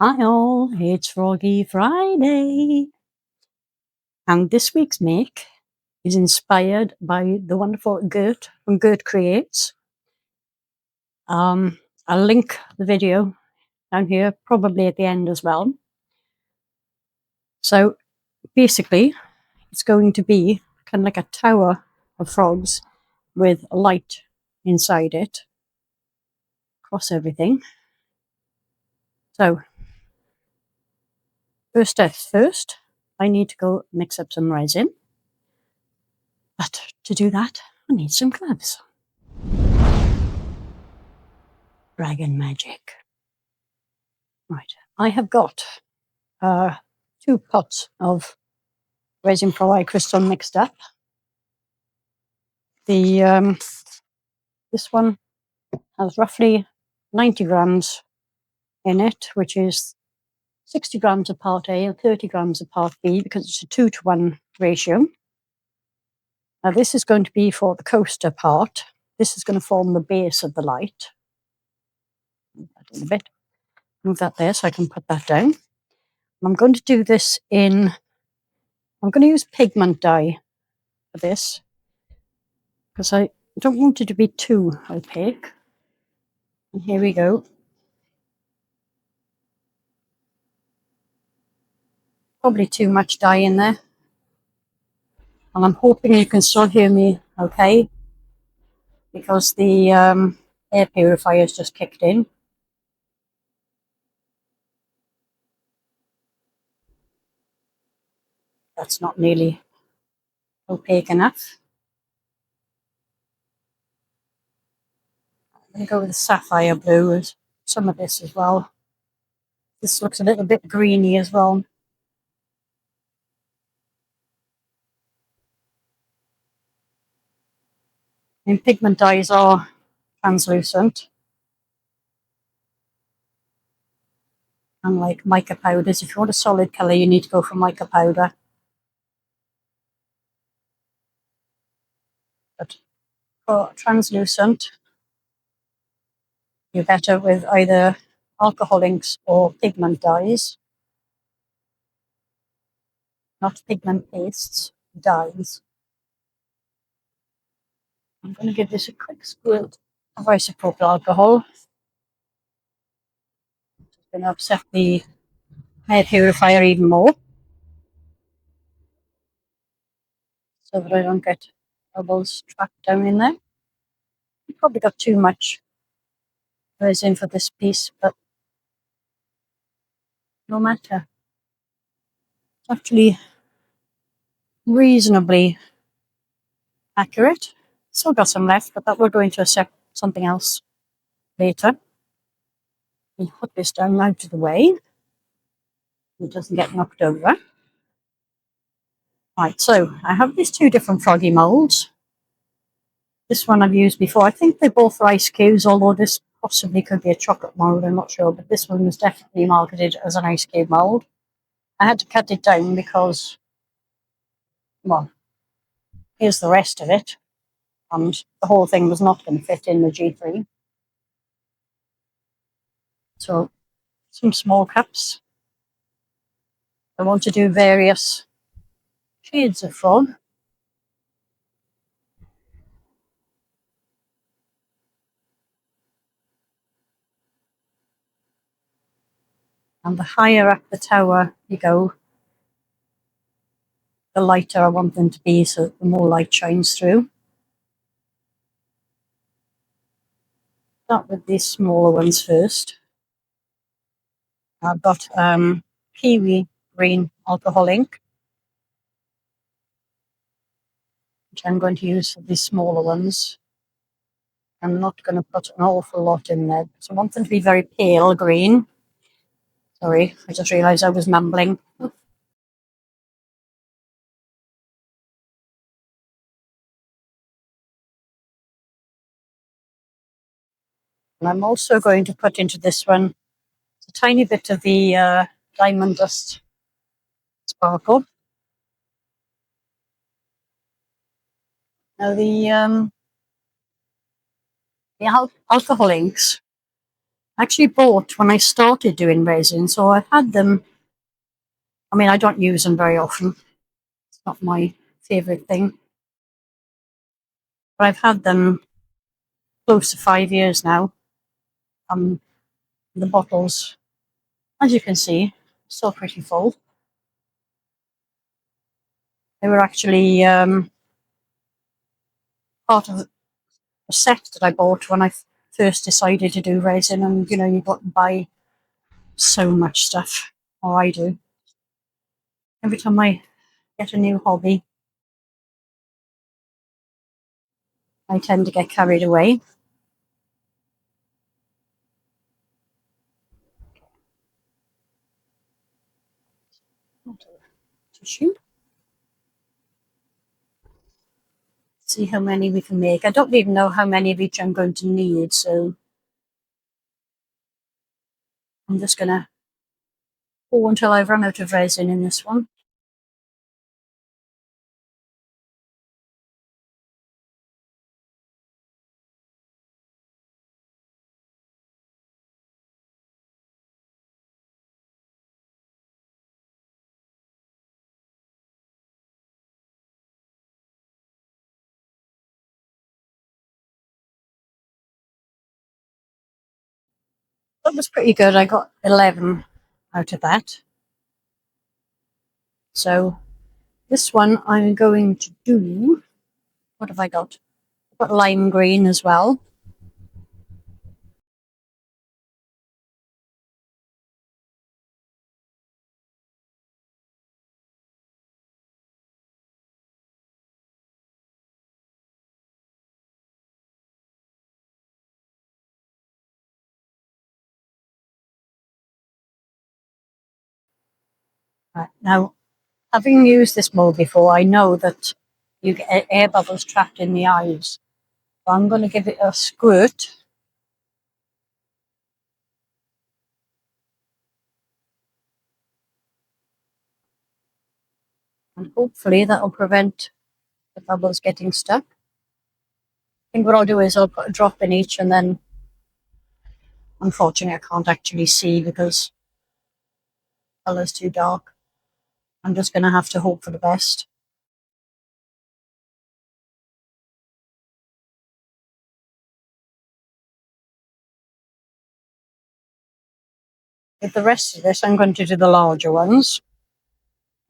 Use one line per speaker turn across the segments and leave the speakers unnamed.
Hi all, it's Froggy Friday, and this week's make is inspired by the wonderful Gert from Gert Creates. I'll link the video down here, probably at the end as well. So basically, it's going to be kind of like a tower of frogs with a light inside it across everything. So first, I need to go mix up some resin. But to do that, I need some gloves. Dragon magic. Right, I have got 2 pots of resin Froggy crystal mixed up. The this one has roughly 90 grams in it, which is 60 grams of part A and 30 grams of part B, because it's a 2-to-1 ratio. Now this is going to be for the coaster part. This is going to form the base of the light. Move that in a bit. Move that there so I can put that down. I'm going to do this I'm going to use pigment dye for this, because I don't want it to be too opaque. And here we go. Probably too much dye in there. And I'm hoping you can still hear me okay, because the air purifier has just kicked in. That's not nearly opaque enough. I'm going to go with the sapphire blue as some of this as well. This looks a little bit greeny as well. And pigment dyes are translucent, unlike mica powders. If you want a solid colour, you need to go for mica powder. But for translucent, you're better with either alcohol inks or pigment dyes. Not pigment pastes, dyes. I'm going to give this a quick squirt of isopropyl alcohol. It's going to upset the air purifier even more, so that I don't get bubbles trapped down in there. I probably got too much resin for this piece, but no matter. It's actually reasonably accurate. Still got some left, but that will go into something else later. We put this down out of the way. It doesn't get knocked over. Right, so I have these 2 different Froggy molds. This one I've used before. I think they both are ice cubes, although this possibly could be a chocolate mold, I'm not sure, but this one was definitely marketed as an ice cube mold. I had to cut it down because, well, here's the rest of it, and the whole thing was not going to fit in the G3. So, some small cups. I want to do various shades of frog. And the higher up the tower you go, the lighter I want them to be, so the more light shines through. Start with these smaller ones first. I've got kiwi green alcohol ink, which I'm going to use for these smaller ones. I'm not going to put an awful lot in there, so I want them to be very pale green. Sorry, I just realised I was mumbling. And I'm also going to put into this one a tiny bit of the diamond dust sparkle. Now the alcohol inks I actually bought when I started doing resin, so I've had them. I mean, I don't use them very often. It's not my favourite thing. But I've had them close to 5 years now. The bottles, as you can see, still pretty full. They were actually part of a set that I bought when I first decided to do resin, and you know, you got to buy so much stuff, or I do. Every time I get a new hobby, I tend to get carried away. Tissue. See how many we can make. I don't even know how many of each I'm going to need, so I'm just going to pour until I've run out of resin in this one. That was pretty good. I got 11 out of that. So this one I'm going to do, what have I got? I've got lime green as well. Right, now, having used this mold before, I know that you get air bubbles trapped in the eyes. So I'm going to give it a squirt. And hopefully that'll prevent the bubbles getting stuck. I think what I'll do is I'll put a drop in each, and then unfortunately I can't actually see because the colour's too dark. I'm just going to have to hope for the best. With the rest of this, I'm going to do the larger ones.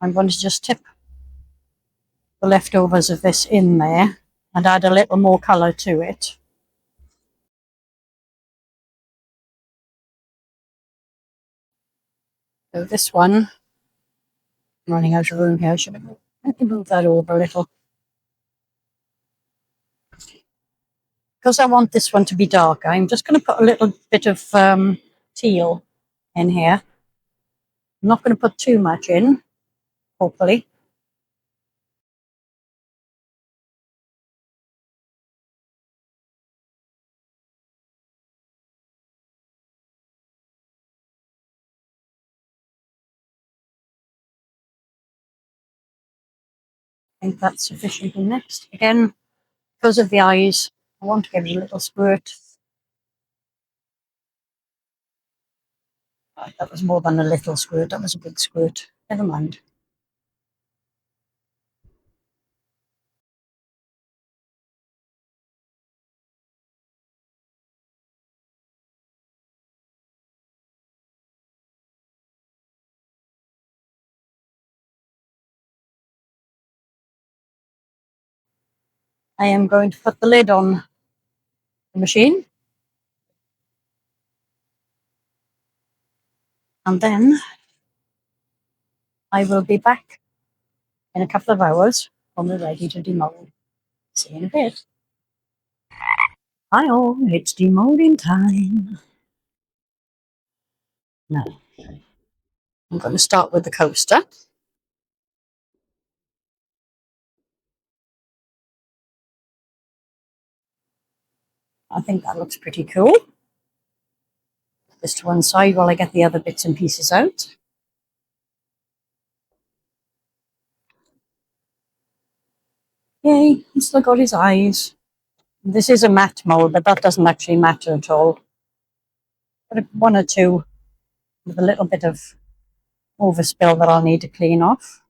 I'm going to just tip the leftovers of this in there and add a little more colour to it. So this one, I'm running out of room here. Let me move that over a little. Because I want this one to be darker, I'm just going to put a little bit of teal in here. I'm not going to put too much in, hopefully. I think that's sufficient. And next, again, because of the eyes, I want to give it a little squirt. Right, that was more than a little squirt, that was a big squirt. Never mind. I am going to put the lid on the machine. And then I will be back in a couple of hours when we're ready to demold. See you in a bit. Hi all, it's demolding time. Now, I'm going to start with the coaster. I think that looks pretty cool. This to one side while I get the other bits and pieces out. Yay, he's still got his eyes. This is a matte mold, but that doesn't actually matter at all. Got one or two with a little bit of overspill that I'll need to clean off.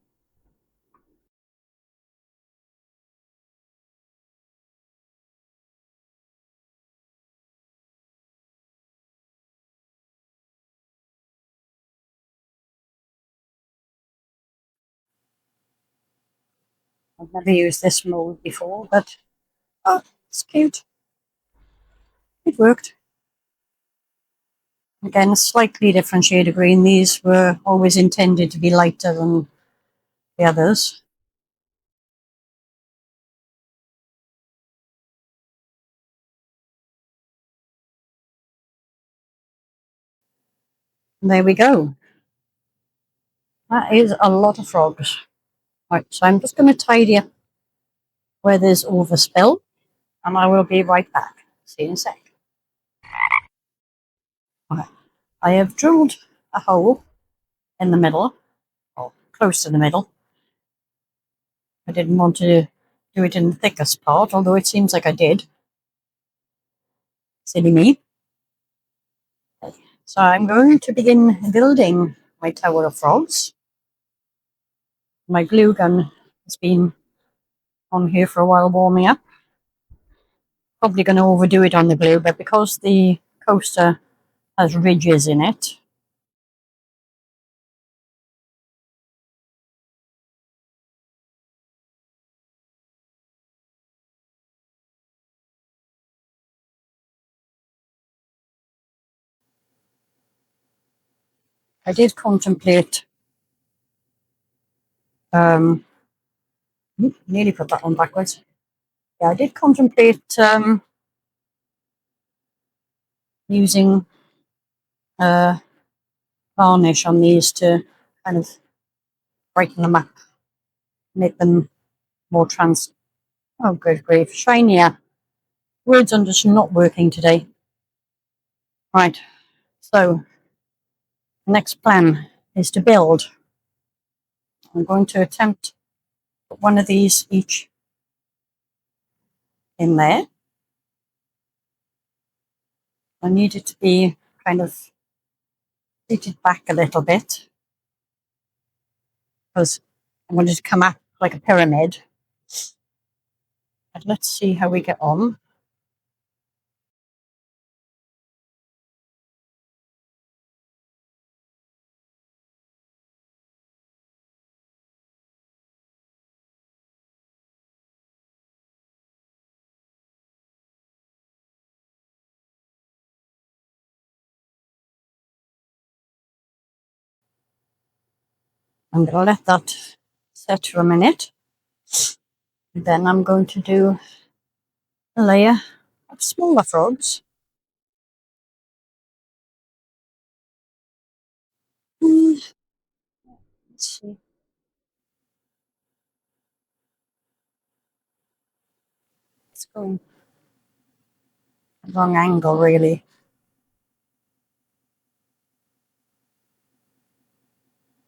I've never used this mould before, but oh, it's cute. It worked. Again, a slightly different shade of green. These were always intended to be lighter than the others. And there we go. That is a lot of frogs. Right, so I'm just going to tidy up where there's overspill, and I will be right back. See you in a sec. Okay. I have drilled a hole in the middle, or close to the middle. I didn't want to do it in the thickest part, although it seems like I did. Silly me. Okay. So I'm going to begin building my tower of frogs. My glue gun has been on here for a while warming up. Probably going to overdo it on the glue, but because the coaster has ridges in it, I did contemplate, nearly put that one backwards. Yeah, I did contemplate using varnish on these to kind of brighten them up, make them more oh good grief, shinier. Words are just not working today. Right, so the next plan is to build. I'm going to attempt to put one of these each in there. I need it to be kind of seated back a little bit because I want it to come up like a pyramid. But let's see how we get on. I'm going to let that set for a minute. And then I'm going to do a layer of smaller frogs. Let's see. It's going the wrong angle, really.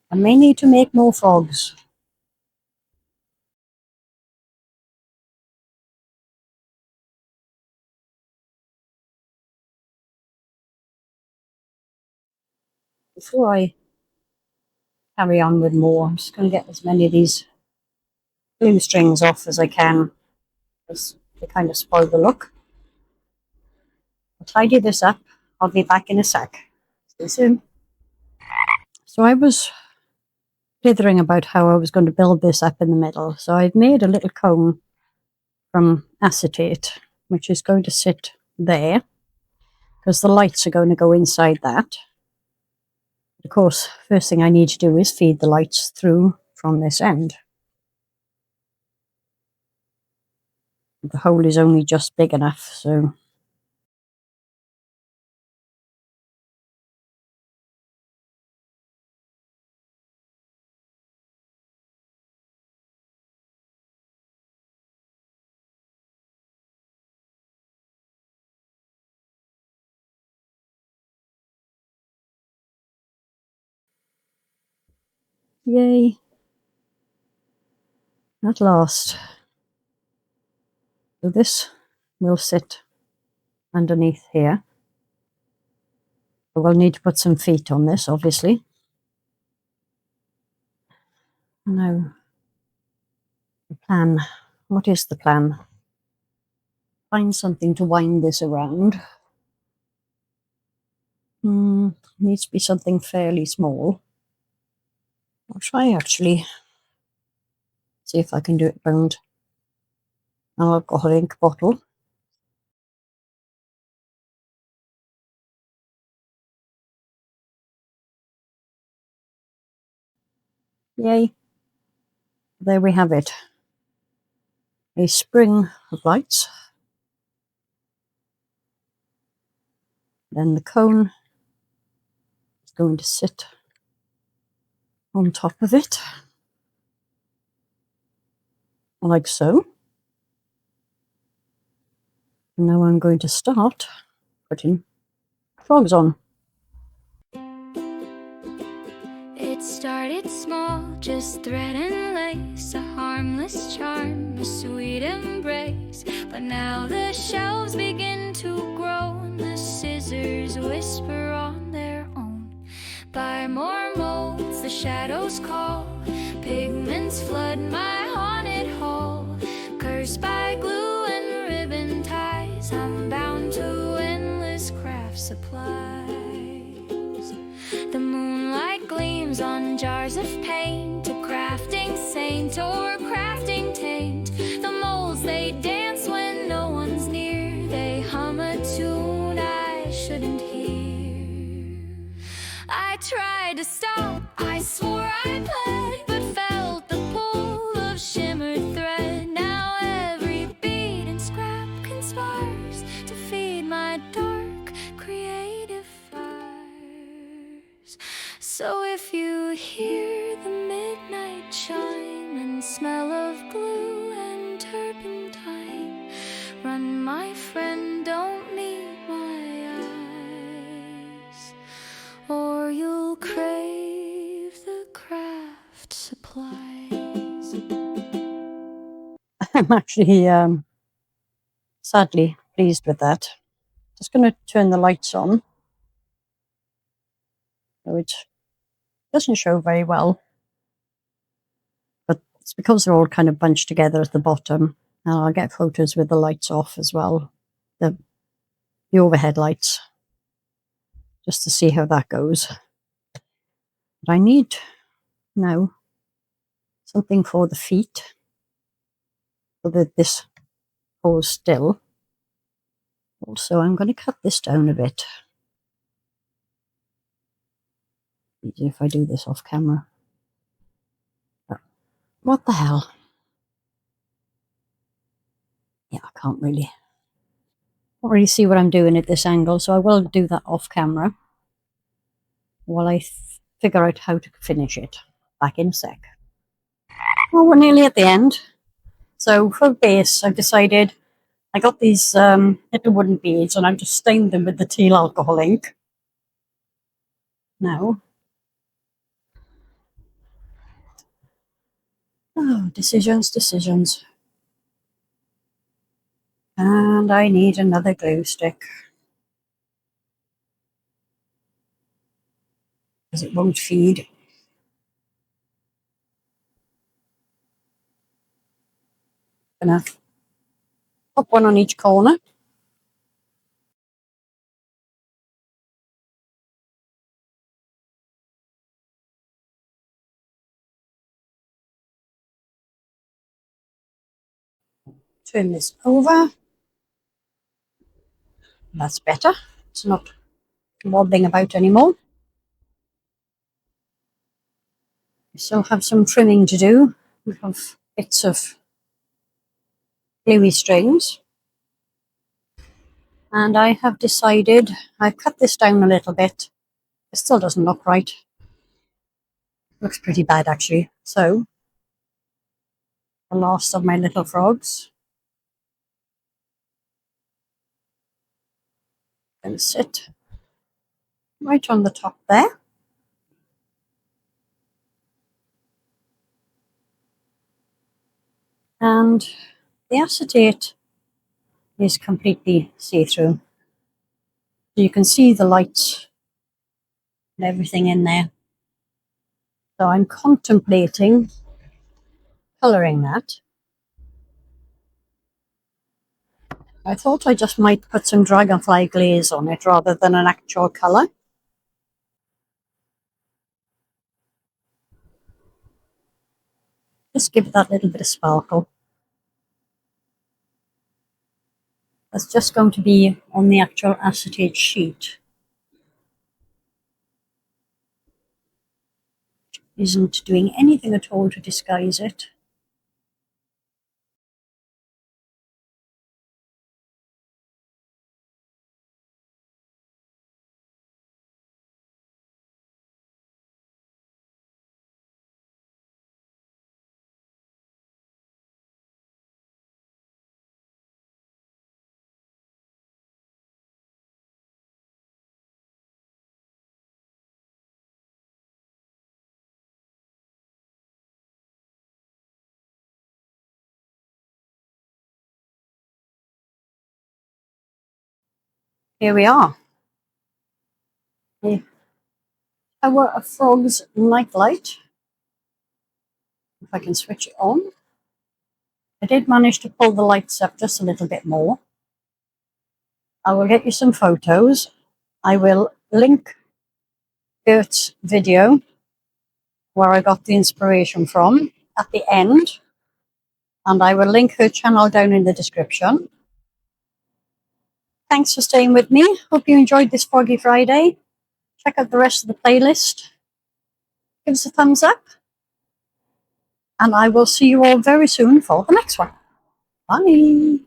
I may need to make more frogs. Before I carry on with more, I'm just going to get as many of these glue strings off as I can, because they kind of spoil the look. I'll tidy this up. I'll be back in a sec. See you soon. So I was dithering about how I was going to build this up in the middle. So I've made a little cone from acetate, which is going to sit there, because the lights are going to go inside that. Of course, first thing I need to do is feed the lights through from this end. The hole is only just big enough, so yay, at last. So this will sit underneath here. But we'll need to put some feet on this, obviously. Now, the plan. What is the plan? Find something to wind this around. Needs to be something fairly small. I'll try actually. See if I can do it round an alcohol ink bottle. Yay. There we have it. A spring of lights. Then the cone is going to sit on top of it, like so. And now I'm going to start putting frogs on.
It started small, just thread and lace, a harmless charm, a sweet embrace. But now the shelves begin to grow, and the scissors whisper on their own. Buy more molds, the shadows call, pigments flood my haunted hall. Cursed by glue and ribbon ties, I'm bound to endless craft supplies. The moonlight gleams on jars of paint, a crafting saint or crafting taint. The molds, they dance when no one's near, they hum a tune I shouldn't hear. I tried to stop, I swore I pled, but felt the pull of shimmered thread. Now every bead and scrap conspires to feed my dark creative fires. So if you hear the midnight chime and smell of glue and turpentine, run, my friend, don't meet my eyes, or you'll crave the craft supplies.
I'm actually sadly pleased with that. Just going to turn the lights on, so it doesn't show very well, but it's because they're all kind of bunched together at the bottom, and I'll get photos with the lights off as well, the overhead lights, just to see how that goes. But I need now something for the feet so that this holds still. Also, I'm going to cut this down a bit. Easier if I do this off camera. What the hell? Yeah, I can't really see what I'm doing at this angle, so I will do that off camera while I figure out how to finish it. Back in a sec. Well, we're nearly at the end. So for the base, I've decided I got these little wooden beads, and I've just stained them with the teal alcohol ink. Now, decisions. And I need another glue stick, because it won't feed. Gonna pop one on each corner. Turn this over. That's better. It's not wobbling about anymore. We still have some trimming to do. We have bits of gluey strings. And I have decided, I've cut this down a little bit. It still doesn't look right. Looks pretty bad, actually. So, the last of my little frogs. Going to sit right on the top there. And the acetate is completely see-through. So you can see the lights and everything in there. So I'm contemplating colouring that. I thought I just might put some dragonfly glaze on it rather than an actual colour. Just give it that little bit of sparkle. That's just going to be on the actual acetate sheet. Isn't doing anything at all to disguise it. Here we are. The power of Frog's nightlight. If I can switch it on. I did manage to pull the lights up just a little bit more. I will get you some photos. I will link Gert's video where I got the inspiration from at the end, and I will link her channel down in the description. Thanks for staying with me. Hope you enjoyed this Froggy Friday. Check out the rest of the playlist. Give us a thumbs up, and I will see you all very soon for the next one. Bye.